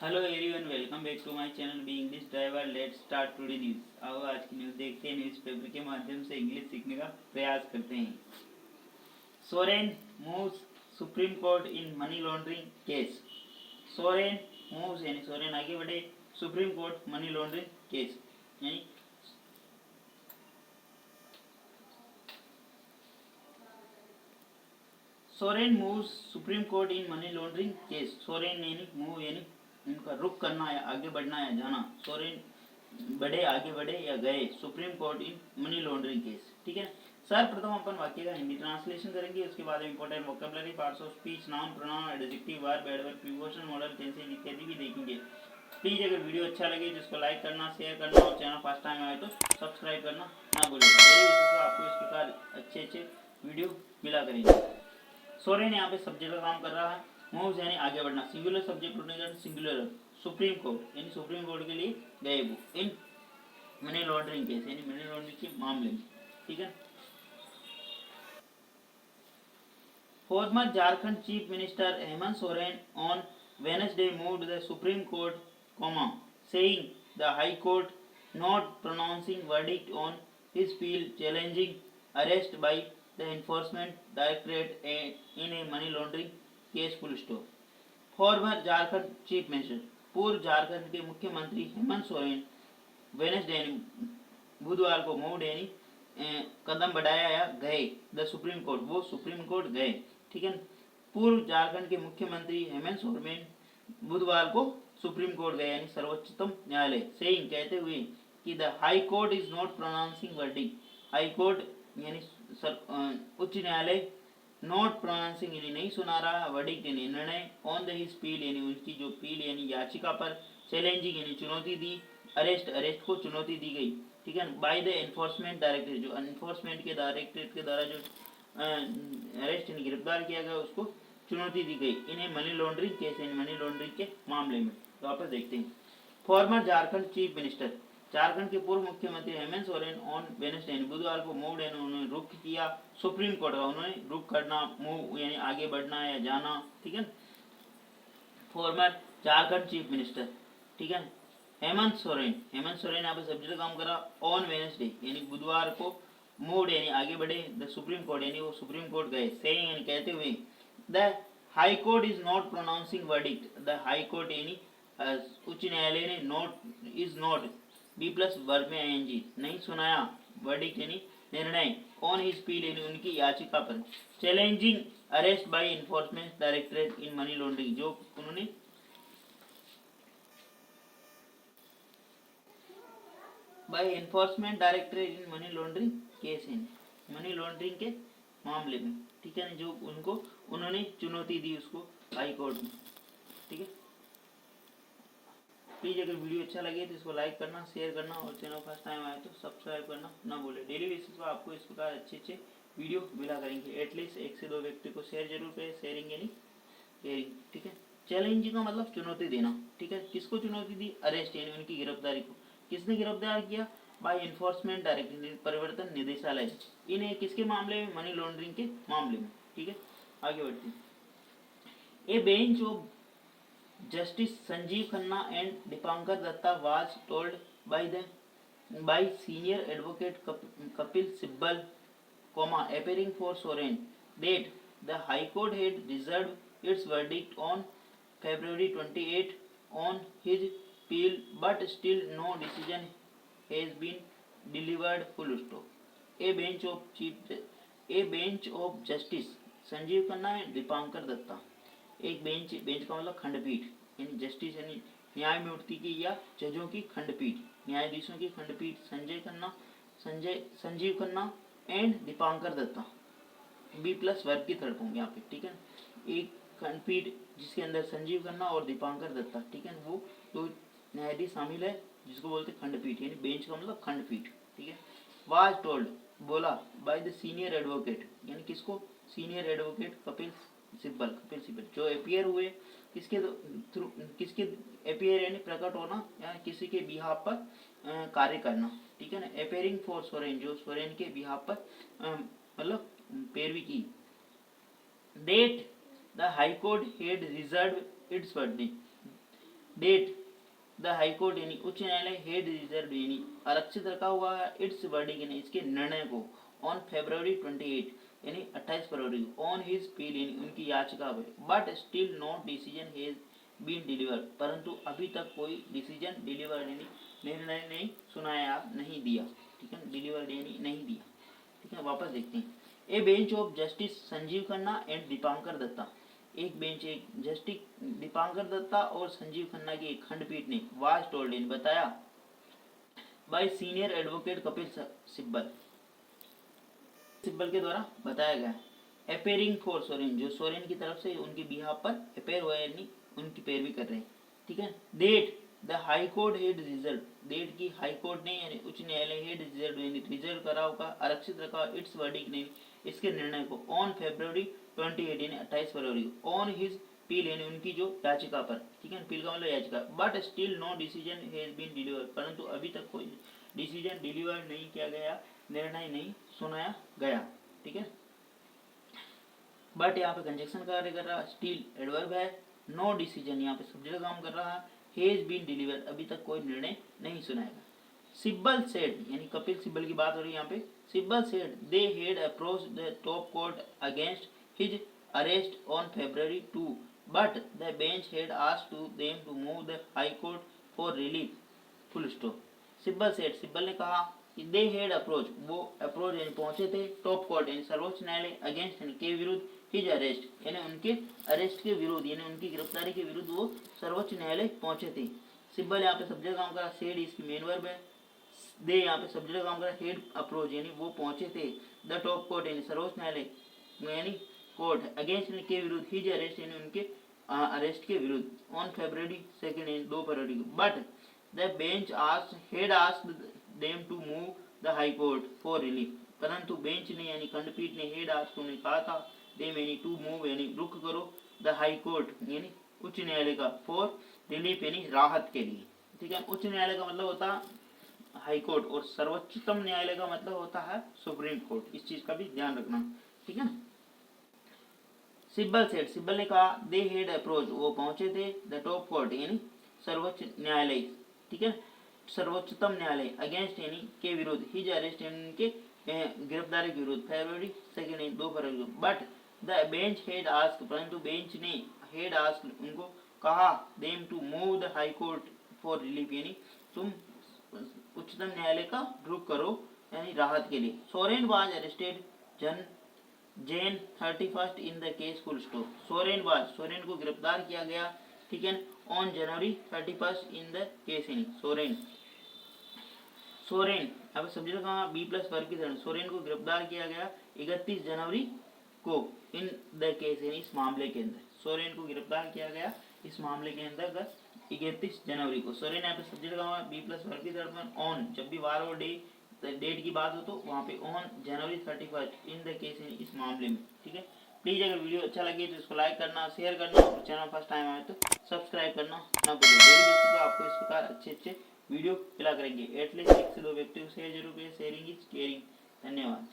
Hello everyone, welcome back to my channel B English driver. Let's start today news. आओ आज की news देखते हैं। न्यूज़पेपर के माध्यम से इंग्लिश सीखने का प्रयास करते हैं। Soren moves Supreme Court in money laundering case. Soren moves यानी सोरेन आगे बढ़े, Supreme Court money laundering case यानी Soren moves Supreme Court in money laundering case. Soren यानी मूव यानी उनका रुख करना या आगे बढ़ना या जाना। सोरेन बढ़े, आगे बढ़े या गए supreme Court in money laundering case. ठीक है। सर्वप्रथम अपन वाक्य का हिंदी ट्रांसलेशन करेंगे, उसके बाद important vocabulary, parts of speech, noun, pronoun, adjective, verb, adverb, preposition, model, tenses इत्यादि भी देखेंगे। प्लीज अगर वीडियो अच्छा लगे तो इसको लाइक करना, शेयर करना और चैनल फर्स्ट टाइम आए तो सब्सक्राइब करना ना भूलें। आपको इस प्रकार अच्छे अच्छे वीडियो मिला करेंगे। सोरेन यहाँ पे सब्जेक्ट का काम कर रहा है। मूव्स यानी आगे बढ़ना, सिंगुलर सब्जेक्ट होने का सिंगुलर। सुप्रीम कोर्ट यानी सुप्रीम कोर्ट के लिए गए वो इन मनी लॉन्ड्रिंग केस यानी मनी लॉन्ड्रिंग के मामले में। ठीक है। Farmer Jharkhand chief minister Hemant Soren on Wednesday moved the Supreme Court, saying the High Court not pronouncing verdict on his appeal challenging arrest by the Enforcement Directorate in a money laundering case. Full stop. Farmer Jharkhand chief minister, पूर्व झारखंड के मुख्यमंत्री Hemant Soren Wednesday बुधवार को move यानी कदम बढ़ाया या गए the supreme court, वो सुप्रीम कोर्ट गए। ठीक है। पूर्व झारखंड के मुख्यमंत्री हेमंत सोरेन बुधवार को सुप्रीम कोर्ट गए यानी सर्वोच्चतम न्यायालय, सेइंग कहते हुए कि the high court is not pronouncing verdict. High court यानी उच्च न्यायालय नॉट प्रोनाउंसिंग यानी नहीं सुना रहा, वर्डिक्ट यानी निर्णय, ऑन द हिज पील यानी उनकी जो पील यानी याचिका पर, चैलेंजिंग यानी चुनौती दी, अरेस्ट को चुनौती दी गई। ठीक है। बाय द एनफोर्समेंट डायरेक्टरेट, जो एनफोर्समेंट के डायरेक्टरेट के द्वारा जो अरेस्ट यानी गिरफ्तार किया गया उसको चुनौती दी गई। इन्हें मनी लॉन्ड्रिंग केस यानी मनी लॉन्ड्रिंग के मामले में। तो वापस देखते हैं। Farmer Jharkhand chief minister, Jharkhand के पूर्व मुख्यमंत्री हेमंत सोरेन ऑन वेडनेसडे बुधवार को मूव यानी उन्होंने रुख किया सुप्रीम कोर्ट का। उन्होंने रुख करना, मूव यानी आगे बढ़ना या जाना। ठीक है। फॉर्मर झारखंड चीफ मिनिस्टर, ठीक है, हेमंत सोरेन यहाँ पे सब्जेक्ट काम करा ऑन वेडनेसडे यानी बुधवार को, मूव यानी आगे बढ़े द सुप्रीम कोर्ट यानी वो सुप्रीम कोर्ट गए, सेइंग यानी कहते हुए the high court is not pronouncing verdict. The high court यानी उच्च न्यायालय ने not is not be plus verb में आईएनजी नहीं सुनाया, वर्डिक्ट यानी निर्णय, ऑन हिज पील यानी उनकी याचिका पर, challenging arrest by Enforcement Directorate in money laundering, जो उन्होंने by Enforcement Directorate in money laundering case है, मनी लॉन्ड्रिंग के मामले में। ठीक है। जो उनको उन्होंने चुनौती दी उसको हाई कोर्ट में। ठीक है। प्लीज अगर वीडियो अच्छा लगे तो इसको लाइक करना, शेयर करना और चैनल फर्स्ट टाइम आए तो सब्सक्राइब करना ना भूले। डेली बेसिस पर आपको इस प्रकार अच्छे अच्छे वीडियो मिला करेंगे। एटलीस्ट 1 से 2 व्यक्ति को शेयर जरूर करें, शेयरिंग यानी केयरिंग। ठीक है। चैलेंजिंग का मतलब चुनौती देना। ठीक है। किसको चुनौती दी? अरेस्ट यानी उनकी गिरफ्तारी को। किसने गिरफ्तार किया? बाय एनफोर्समेंट डायरेक्टरेट, परिवर्तन निदेशालय। इन्हें किसके मामले में? मनी लॉन्ड्रिंग के मामले में। ठीक है। आगे बढ़ते हैं। A bench of Justice Sanjeev Khanna and Dipankar Datta was told by senior advocate Kapil Sibal, appearing for Soren, that the High Court had reserved its verdict on February 28 on his appeal, but still no decision has been delivered. Full stop. A bench of Justice Sanjeev Khanna and Dipankar Datta, एक bench का मतलब खंडपीठ यानी justice यानी न्यायमूर्ति की या जजों की खंडपीठ, न्यायाधीशों की खंडपीठ, Sanjiv Khanna and Dipankar Datta, B plus verb की थर्ड होंगे यहाँ पे। ठीक है। एक खंडपीठ जिसके अंदर संजीव खन्ना और दीपांकर दत्ता, ठीक है, वो दो न्यायाधीश शामिल है जिसको बोलते खंडपीठ यानी बेंच का मतलब खंडपीठ। ठीक है। वाज टोल्ड बोला, बाय द सीनियर एडवोकेट यानी किसको? सीनियर एडवोकेट कपिल सिब्बल, जो अपियर हुए किसके थ्रू, किसके अपियर यानी प्रकट होना या किसी के बिहाफ पर कार्य करना। ठीक है ना। अपेयरिंग फॉर सोरेन, जो सोरेन के बिहाफ पर मतलब पैरवी की। That the high court had reserve its verdict, that the high court यानी उच्च न्यायालय हेड रिजर्व यानी आरक्षित रखा हुआ है इट्स वर्डिक्ट यानी इसके निर्णय को ऑन February 28 यानी 28 फरवरी को ऑन हिज पील यानी उनकी याचिका पे but still no decision has been delivered परंतु अभी तक कोई डिसीजन डिलीवर यानी निर्णय नहीं सुनाया नहीं दिया, ठीक है, डिलीवर यानी नहीं दिया, ठीक है। वापस देखते हैं। A bench of justice Sanjiv Khanna and Dipankar Datta, एक बेंच एक जस्टिस दीपांकर दत्ता और संजीव खन्ना की एक खंडपीठ ने वाज टोल्ड इन बताया bye senior advocate Kapil Sibal के द्वारा बताया गया अपेयरिंग फॉर सोरेन जो सोरेन की तरफ से उनके बिहाफ पर अपेयर हुआ यानी उनकी पैरवी कर रहे हैं, ठीक है। That the high court had reserve, that की हाई कोर्ट ने यानी उच्च न्यायालय हेड रिजर्व यानी रिजर्व करा होगा आरक्षित रखा इट्स वर्डिक्ट ने इसके निर्णय को ऑन February 28 यानी 28 फरवरी को ऑन हिज पील यानी उनकी जो याचिका पर, ठीक है, पील का मतलब याचिका, but still no decision has been deliver परंतु अभी तक कोई डिसीजन डिलीवर नहीं किया गया, निर्णय नहीं सुनाया गया, ठीक है। बट यहाँ पे कंजक्शन कार्य कर रहा, स्टिल एडवर्ब है, नो डिसीजन यहाँ पे सब्जेक्ट काम कर रहा है, हैज बीन डिलीवर अभी तक कोई निर्णय नहीं सुनाएगा। सिब्बल सेड यानी कपिल सिब्बल की बात हो रही है यहाँ पे, Sibal said they had approached the top court against his arrest on February 2 but the bench had asked to them to move the high court for relief full stop। Sibal said Sibal ने कहा कि दे हैड अप्रोच वो approach यानी पहुंचे थे top court यानी सर्वोच्च न्यायालय अगेंस्ट यानी के विरुद्ध हिज अरेस्ट यानी उनके अरेस्ट के विरुद्ध यानी उनकी गिरफ्तारी के विरुद्ध वो सर्वोच्च न्यायालय पहुंचे थे। सिब्बल यहाँ पे सब्जेक्ट काम करा, सेड इसकी मेन वर्ब है, दे यहाँ पे सब्जेक्ट काम करा, हेड अप्रोच यानी वो पहुंचे थे द टॉप कोर्ट यानी सर्वोच्च न्यायालय यानी कोर्ट अगेंस्ट यानी के विरुद्ध हिज अरेस्ट यानी उनके अरेस्ट के विरुद्ध ऑन February 2 यानी 2 फरवरी को but the bench had asked them to move the high court for relief परंतु बेंच ने यानी खंडपीठ ने हेड आस्क्ड उन्हें कहा था देम यानी टू मूव यानी रुक करो द हाई कोर्ट यानी उच्च न्यायालय का फॉर रिलीफ यानी राहत के लिए, ठीक है। उच्च न्यायालय का मतलब होता है हाई कोर्ट और सर्वोच्चतम न्यायालय का मतलब होता है सुप्रीम कोर्ट, इस चीज का भी ध्यान रखना, ठीक है ना। सिब्बल सेड सिब्बल ने कहा दे हेड अप्रोच वो पहुंचे थे द टॉप कोर्ट यानी सर्वोच्च न्यायालय, ठीक है, सर्वोच्चतम न्यायालय अगेंस्ट यानी के विरुद्ध हिज अरेस्ट यानी उनके गिरफ्तारी के विरुद्ध February 2 यानी 2 फरवरी को but the bench had asked परंतु बेंच ने हेड आस्क्ड उनको कहा them to move the high court for relief यानी तुम उच्चतम न्यायालय का रुख करो यानी राहत के लिए। Soren was arrested Jan 31 in the case full stop, Soren को गिरफ्तार किया गया, ठीक है, on January 31 in the case यानी सोरेन अब सब्जेक्ट का बी प्लस वर्ग की तरह सोरेन को गिरफ्तार किया गया 31 जनवरी को इन द केस यानी इस मामले के अंदर, सोरेन को गिरफ्तार किया गया इस मामले के अंदर 31 जनवरी को। सोरेन यहाँ पे सब्जेक्ट का बी प्लस वर्ग की तरह ऑन जब भी वार और डेट की बात हो तो वहाँ पे on January 31 in the case यानी इस मामले में, ठीक है। प्लीज़ अगर वीडियो अच्छा लगे तो इसको लाइक करना, शेयर करना और चैनल फर्स्ट टाइम आए तो सब्सक्राइब करना ना भूलिए। डेली बेसिस पर आपको इस प्रकार अच्छे वीडियो मिला करेंगे। एटलीस्ट 1 से 2 व्यक्ति को शेयर जरूर करें, शेयरिंग इज केयरिंग। धन्यवाद।